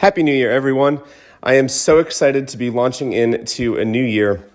Happy New Year, everyone. I am so excited to be launching into a new year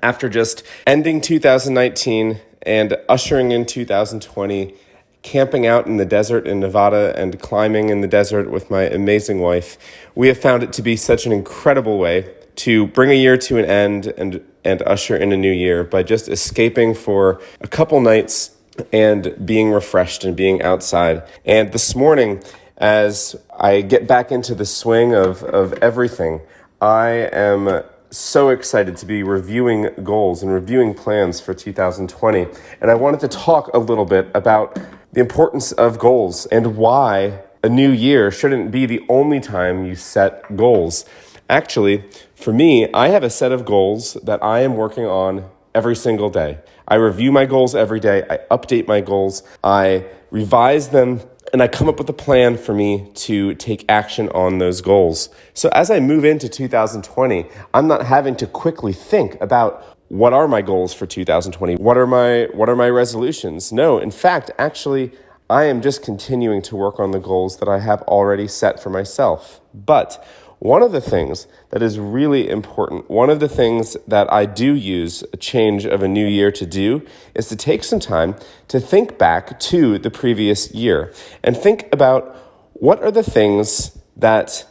after just ending 2019 and ushering in 2020, camping out in the desert in Nevada and climbing in the desert with my amazing wife. We have found it to be such an incredible way to bring a year to an end and usher in a new year by just escaping for a couple nights and being refreshed and being outside. And this morning, as I get back into the swing of everything, I am so excited to be reviewing goals and reviewing plans for 2020. And I wanted to talk a little bit about the importance of goals and why a new year shouldn't be the only time you set goals. Actually, for me, I have a set of goals that I am working on every single day. I review my goals every day. I update my goals. I revise them. And I come up with a plan for me to take action on those goals. So as I move into 2020, I'm not having to quickly think about what are my goals for 2020? What are my resolutions? No, in fact, actually, I am just continuing to work on the goals that I have already set for myself. But one of the things that is really important, one of the things that I do use a change of a new year to do is to take some time to think back to the previous year and think about what are the things that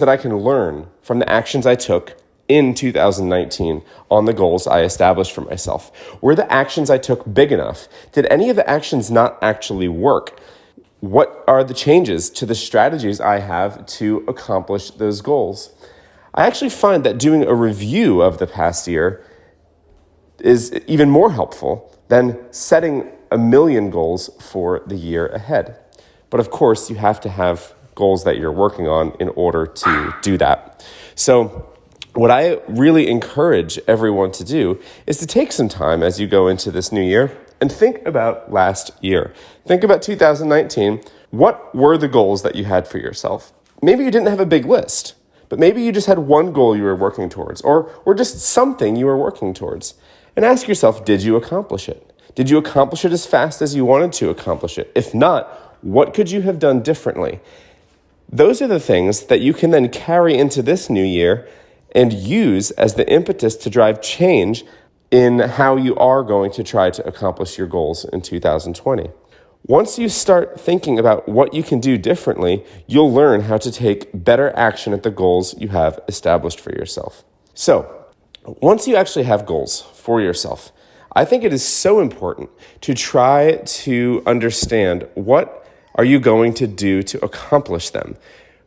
I can learn from the actions I took in 2019 on the goals I established for myself. Were the actions I took big enough? Did any of the actions not actually work? What are the changes to the strategies I have to accomplish those goals? I actually find that doing a review of the past year is even more helpful than setting a million goals for the year ahead. But of course, you have to have goals that you're working on in order to do that. So what I really encourage everyone to do is to take some time as you go into this new year and think about last year. Think about 2019. What were the goals that you had for yourself? Maybe you didn't have a big list, but maybe you just had one goal you were working towards, or just something you were working towards. And ask yourself, did you accomplish it? Did you accomplish it as fast as you wanted to accomplish it? If not, what could you have done differently? Those are the things that you can then carry into this new year and use as the impetus to drive change in how you are going to try to accomplish your goals in 2020. Once you start thinking about what you can do differently, you'll learn how to take better action at the goals you have established for yourself. So, once you actually have goals for yourself, I think it is so important to try to understand what are you going to do to accomplish them.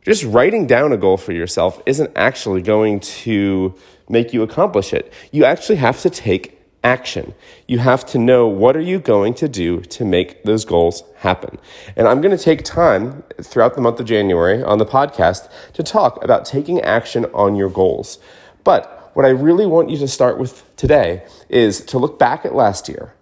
Just writing down a goal for yourself isn't actually going to make you accomplish it. You actually have to take action. You have to know what are you going to do to make those goals happen. And I'm going to take time throughout the month of January on the podcast to talk about taking action on your goals. But what I really want you to start with today is to look back at last year.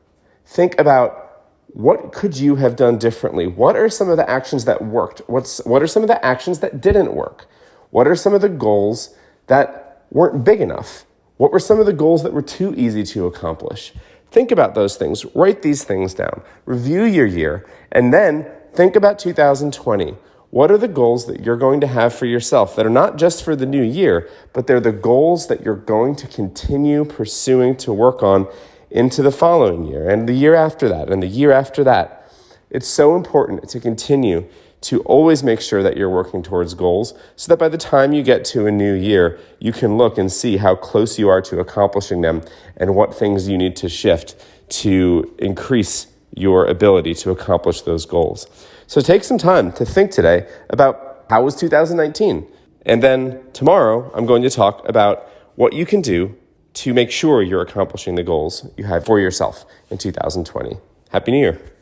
Think about what could you have done differently? What are some of the actions that worked? What are some of the actions that didn't work? What are some of the goals that weren't big enough? What were some of the goals that were too easy to accomplish? Think about those things. Write these things down. Review your year. And then think about 2020. What are the goals that you're going to have for yourself that are not just for the new year, but they're the goals that you're going to continue pursuing to work on into the following year and the year after that and the year after that. It's so important to continue to always make sure that you're working towards goals so that by the time you get to a new year, you can look and see how close you are to accomplishing them and what things you need to shift to increase your ability to accomplish those goals. So take some time to think today about how was 2019? And then tomorrow, I'm going to talk about what you can do to make sure you're accomplishing the goals you have for yourself in 2020. Happy New Year.